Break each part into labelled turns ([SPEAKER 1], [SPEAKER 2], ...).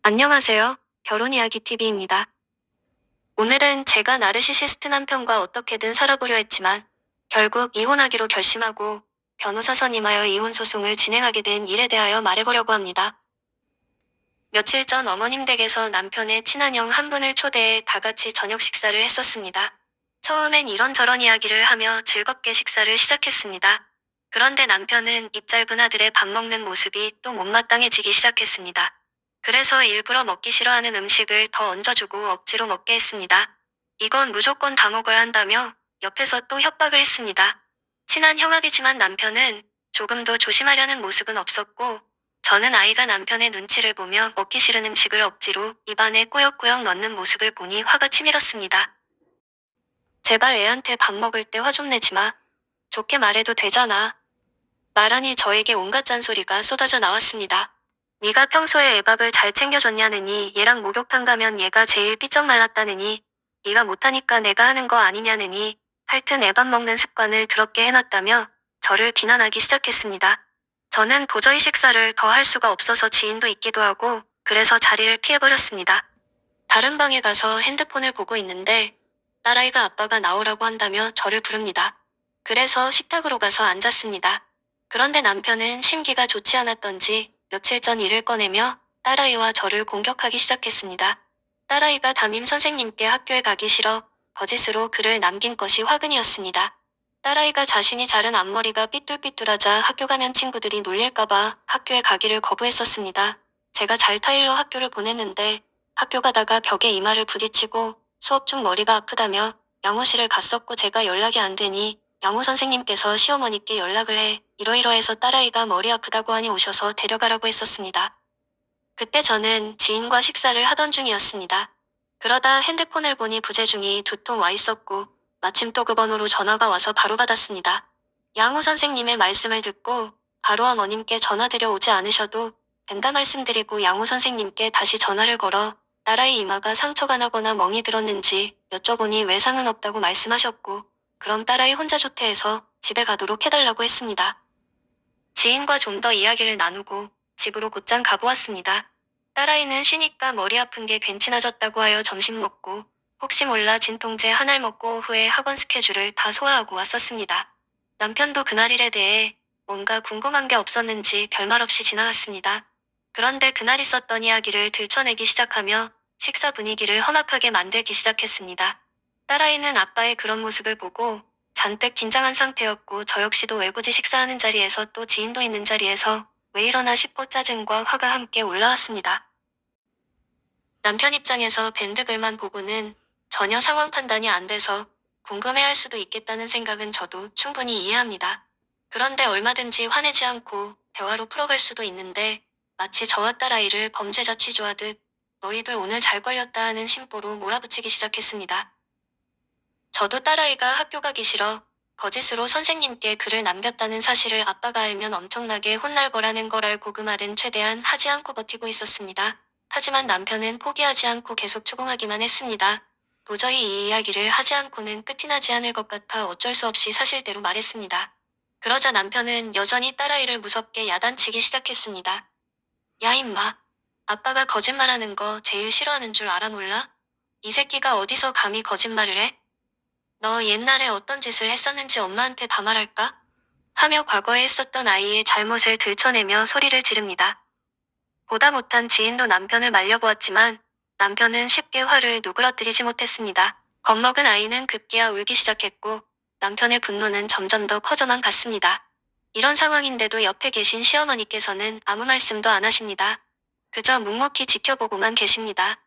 [SPEAKER 1] 안녕하세요. 결혼이야기TV입니다. 오늘은 제가 나르시시스트 남편과 어떻게든 살아보려 했지만 결국 이혼하기로 결심하고 변호사 선임하여 이혼 소송을 진행하게 된 일에 대하여 말해보려고 합니다. 며칠 전 어머님 댁에서 남편의 친한 형 한 분을 초대해 다 같이 저녁 식사를 했었습니다. 처음엔 이런저런 이야기를 하며 즐겁게 식사를 시작했습니다. 그런데 남편은 입 짧은 아들의 밥 먹는 모습이 또 못마땅해지기 시작했습니다. 그래서 일부러 먹기 싫어하는 음식을 더 얹어주고 억지로 먹게 했습니다. 이건 무조건 다 먹어야 한다며 옆에서 또 협박을 했습니다. 친한 형아이지만 남편은 조금도 조심하려는 모습은 없었고, 저는 아이가 남편의 눈치를 보며 먹기 싫은 음식을 억지로 입안에 꾸역꾸역 넣는 모습을 보니 화가 치밀었습니다. 제발 애한테 밥 먹을 때 화 좀 내지 마. 좋게 말해도 되잖아. 말하니 저에게 온갖 짠소리가 쏟아져 나왔습니다. 네가 평소에 애밥을 잘 챙겨줬냐느니, 얘랑 목욕탕 가면 얘가 제일 삐쩍 말랐다느니, 네가 못하니까 내가 하는 거 아니냐느니, 하여튼 애밥 먹는 습관을 더럽게 해놨다며 저를 비난하기 시작했습니다. 저는 도저히 식사를 더 할 수가 없어서 지인도 있기도 하고 그래서 자리를 피해버렸습니다. 다른 방에 가서 핸드폰을 보고 있는데 딸아이가 아빠가 나오라고 한다며 저를 부릅니다. 그래서 식탁으로 가서 앉았습니다. 그런데 남편은 심기가 좋지 않았던지 며칠 전 일을 꺼내며 딸아이와 저를 공격하기 시작했습니다. 딸아이가 담임 선생님께 학교에 가기 싫어 거짓으로 글을 남긴 것이 화근이었습니다. 딸아이가 자신이 자른 앞머리가 삐뚤삐뚤하자 학교 가면 친구들이 놀릴까봐 학교에 가기를 거부했었습니다. 제가 잘 타일러 학교를 보냈는데 학교 가다가 벽에 이마를 부딪히고 수업 중 머리가 아프다며 양호실을 갔었고, 제가 연락이 안 되니 양호 선생님께서 시어머니께 연락을 해 이러이러해서 딸아이가 머리 아프다고 하니 오셔서 데려가라고 했었습니다. 그때 저는 지인과 식사를 하던 중이었습니다. 그러다 핸드폰을 보니 부재중이 2통 와 있었고 마침 또 그 번호로 전화가 와서 바로 받았습니다. 양호 선생님의 말씀을 듣고 바로 어머님께 전화드려 오지 않으셔도 된다 말씀드리고 양호 선생님께 다시 전화를 걸어 딸아이 이마가 상처가 나거나 멍이 들었는지 여쭤보니 외상은 없다고 말씀하셨고, 그럼 딸아이 혼자 조퇴해서 집에 가도록 해달라고 했습니다. 지인과 좀 더 이야기를 나누고 집으로 곧장 가보았습니다. 딸아이는 쉬니까 머리 아픈 게 괜찮아졌다고 하여 점심 먹고 혹시 몰라 진통제 한 알 먹고 오후에 학원 스케줄을 다 소화하고 왔었습니다. 남편도 그날 일에 대해 뭔가 궁금한 게 없었는지 별말 없이 지나갔습니다. 그런데 그날 있었던 이야기를 들춰내기 시작하며 식사 분위기를 험악하게 만들기 시작했습니다. 딸아이는 아빠의 그런 모습을 보고 잔뜩 긴장한 상태였고, 저 역시도 외고지 식사하는 자리에서 또 지인도 있는 자리에서 왜 이러나 싶어 짜증과 화가 함께 올라왔습니다. 남편 입장에서 밴드 글만 보고는 전혀 상황 판단이 안 돼서 궁금해할 수도 있겠다는 생각은 저도 충분히 이해합니다. 그런데 얼마든지 화내지 않고 대화로 풀어갈 수도 있는데 마치 저와 딸아이를 범죄자 취조하듯 너희들 오늘 잘 걸렸다 하는 심보로 몰아붙이기 시작했습니다. 저도 딸아이가 학교 가기 싫어 거짓으로 선생님께 글을 남겼다는 사실을 아빠가 알면 엄청나게 혼날 거라는 걸 알고 그 말은 최대한 하지 않고 버티고 있었습니다. 하지만 남편은 포기하지 않고 계속 추궁하기만 했습니다. 도저히 이 이야기를 하지 않고는 끝이 나지 않을 것 같아 어쩔 수 없이 사실대로 말했습니다. 그러자 남편은 여전히 딸아이를 무섭게 야단치기 시작했습니다. 야 임마, 아빠가 거짓말하는 거 제일 싫어하는 줄 알아 몰라? 이 새끼가 어디서 감히 거짓말을 해? 너 옛날에 어떤 짓을 했었는지 엄마한테 다 말할까? 하며 과거에 했었던 아이의 잘못을 들춰내며 소리를 지릅니다. 보다 못한 지인도 남편을 말려보았지만 남편은 쉽게 화를 누그러뜨리지 못했습니다. 겁먹은 아이는 급기야 울기 시작했고 남편의 분노는 점점 더 커져만 갔습니다. 이런 상황인데도 옆에 계신 시어머니께서는 아무 말씀도 안 하십니다. 그저 묵묵히 지켜보고만 계십니다.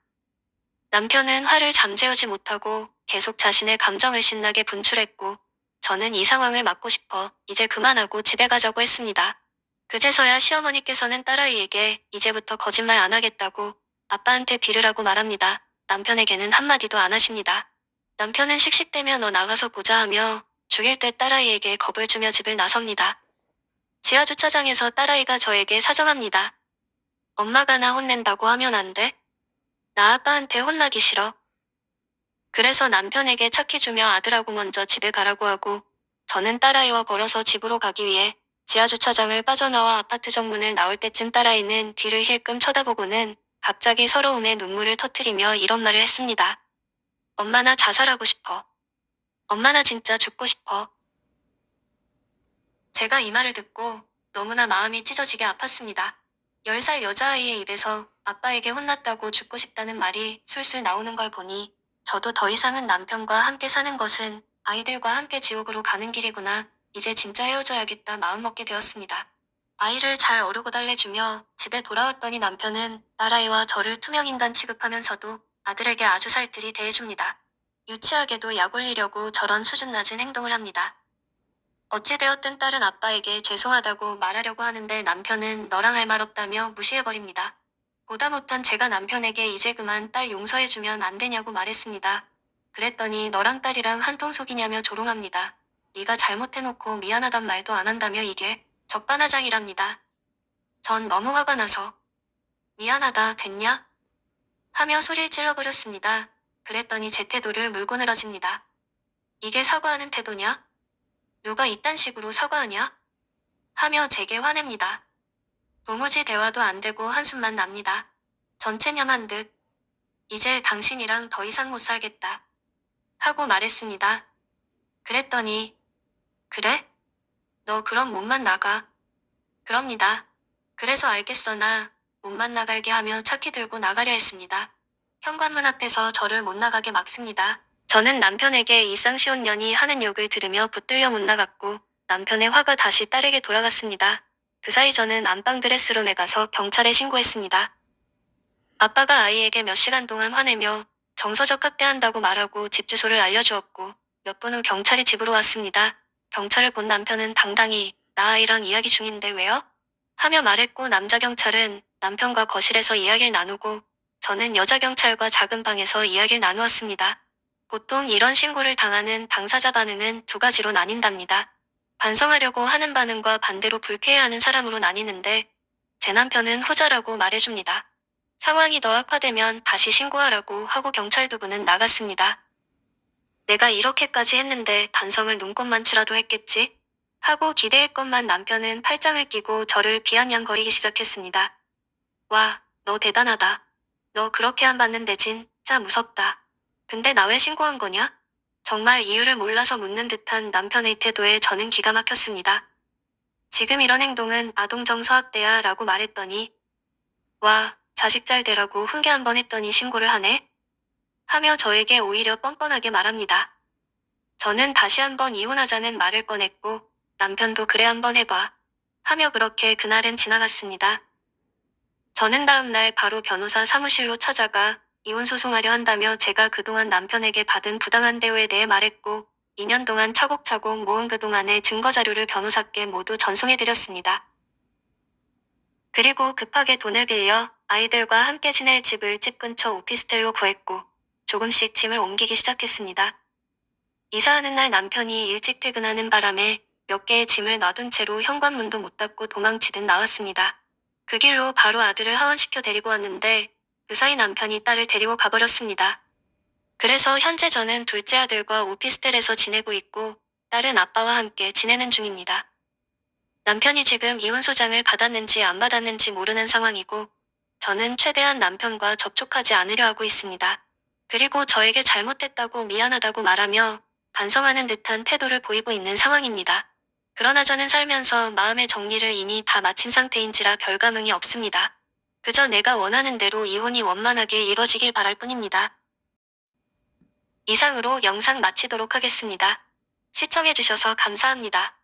[SPEAKER 1] 남편은 화를 잠재우지 못하고 계속 자신의 감정을 신나게 분출했고, 저는 이 상황을 막고 싶어 이제 그만하고 집에 가자고 했습니다. 그제서야 시어머니께서는 딸아이에게 이제부터 거짓말 안 하겠다고 아빠한테 빌으라고 말합니다. 남편에게는 한마디도 안 하십니다. 남편은 씩씩대며 너 나가서 보자 하며 죽일 듯 딸아이에게 겁을 주며 집을 나섭니다. 지하주차장에서 딸아이가 저에게 사정합니다. 엄마가 나 혼낸다고 하면 안 돼? 나 아빠한테 혼나기 싫어. 그래서 남편에게 차키 주며 아들하고 먼저 집에 가라고 하고 저는 딸아이와 걸어서 집으로 가기 위해 지하주차장을 빠져나와 아파트 정문을 나올 때쯤 딸아이는 뒤를 힐끔 쳐다보고는 갑자기 서러움에 눈물을 터뜨리며 이런 말을 했습니다. 엄마 나 자살하고 싶어. 엄마 나 진짜 죽고 싶어. 제가 이 말을 듣고 너무나 마음이 찢어지게 아팠습니다. 10살 여자아이의 입에서 아빠에게 혼났다고 죽고 싶다는 말이 술술 나오는 걸 보니 저도 더 이상은 남편과 함께 사는 것은 아이들과 함께 지옥으로 가는 길이구나. 이제 진짜 헤어져야겠다 마음먹게 되었습니다. 아이를 잘 어르고 달래주며 집에 돌아왔더니 남편은 딸아이와 저를 투명인간 취급하면서도 아들에게 아주 살뜰히 대해줍니다. 유치하게도 약 올리려고 저런 수준 낮은 행동을 합니다. 어찌되었든 딸은 아빠에게 죄송하다고 말하려고 하는데 남편은 너랑 할 말 없다며 무시해버립니다. 보다 못한 제가 남편에게 이제 그만 딸 용서해주면 안 되냐고 말했습니다. 그랬더니 너랑 딸이랑 한통속이냐며 조롱합니다. 네가 잘못해놓고 미안하단 말도 안 한다며 이게 적반하장이랍니다. 전 너무 화가 나서 미안하다 됐냐? 하며 소리를 찔러버렸습니다. 그랬더니 제 태도를 물고 늘어집니다. 이게 사과하는 태도냐? 누가 이딴 식으로 사과하냐? 하며 제게 화냅니다. 도무지 대화도 안 되고 한숨만 납니다. 전체념한 듯 이제 당신이랑 더 이상 못 살겠다 하고 말했습니다. 그랬더니 그래? 너 그럼 몸만 나가. 그럽니다. 그래서 알겠어 나 몸만 나갈게 하며 차키 들고 나가려 했습니다. 현관문 앞에서 저를 못 나가게 막습니다. 저는 남편에게 이쌍시온년이 하는 욕을 들으며 붙들려 못 나갔고 남편의 화가 다시 딸에게 돌아갔습니다. 그 사이 저는 안방 드레스룸에 가서 경찰에 신고했습니다. 아빠가 아이에게 몇 시간 동안 화내며 정서적 학대한다고 말하고 집 주소를 알려주었고 몇 분 후 경찰이 집으로 왔습니다. 경찰을 본 남편은 당당히 나 아이랑 이야기 중인데 왜요? 하며 말했고 남자 경찰은 남편과 거실에서 이야기를 나누고 저는 여자 경찰과 작은 방에서 이야기를 나누었습니다. 보통 이런 신고를 당하는 당사자 반응은 두 가지로 나뉜답니다. 반성하려고 하는 반응과 반대로 불쾌해하는 사람으로 나뉘는데 제 남편은 후자라고 말해줍니다. 상황이 더 악화되면 다시 신고하라고 하고 경찰 두 분은 나갔습니다. 내가 이렇게까지 했는데 반성을 눈꽃만치라도 했겠지? 하고 기대했건만 남편은 팔짱을 끼고 저를 비아냥거리기 시작했습니다. 와, 너 대단하다. 너 그렇게 안 받는데 진짜 무섭다. 근데 나 왜 신고한 거냐? 정말 이유를 몰라서 묻는 듯한 남편의 태도에 저는 기가 막혔습니다. 지금 이런 행동은 아동정서학대야 라고 말했더니 와, 자식 잘 되라고 훈계 한번 했더니 신고를 하네? 하며 저에게 오히려 뻔뻔하게 말합니다. 저는 다시 한번 이혼하자는 말을 꺼냈고 남편도 그래 한번 해봐. 하며 그렇게 그날은 지나갔습니다. 저는 다음날 바로 변호사 사무실로 찾아가 이혼 소송하려 한다며 제가 그동안 남편에게 받은 부당한 대우에 대해 말했고 2년 동안 차곡차곡 모은 그동안의 증거자료를 변호사께 모두 전송해드렸습니다. 그리고 급하게 돈을 빌려 아이들과 함께 지낼 집을 집 근처 오피스텔로 구했고 조금씩 짐을 옮기기 시작했습니다. 이사하는 날 남편이 일찍 퇴근하는 바람에 몇 개의 짐을 놔둔 채로 현관문도 못 닫고 도망치듯 나왔습니다. 그 길로 바로 아들을 하원시켜 데리고 왔는데 그 사이 남편이 딸을 데리고 가버렸습니다. 그래서 현재 저는 둘째 아들과 오피스텔에서 지내고 있고 딸은 아빠와 함께 지내는 중입니다. 남편이 지금 이혼 소장을 받았는지 안 받았는지 모르는 상황이고 저는 최대한 남편과 접촉하지 않으려 하고 있습니다. 그리고 저에게 잘못됐다고 미안하다고 말하며 반성하는 듯한 태도를 보이고 있는 상황입니다. 그러나 저는 살면서 마음의 정리를 이미 다 마친 상태인지라 별 감흥이 없습니다. 그저 내가 원하는 대로 이혼이 원만하게 이뤄지길 바랄 뿐입니다. 이상으로 영상 마치도록 하겠습니다. 시청해주셔서 감사합니다.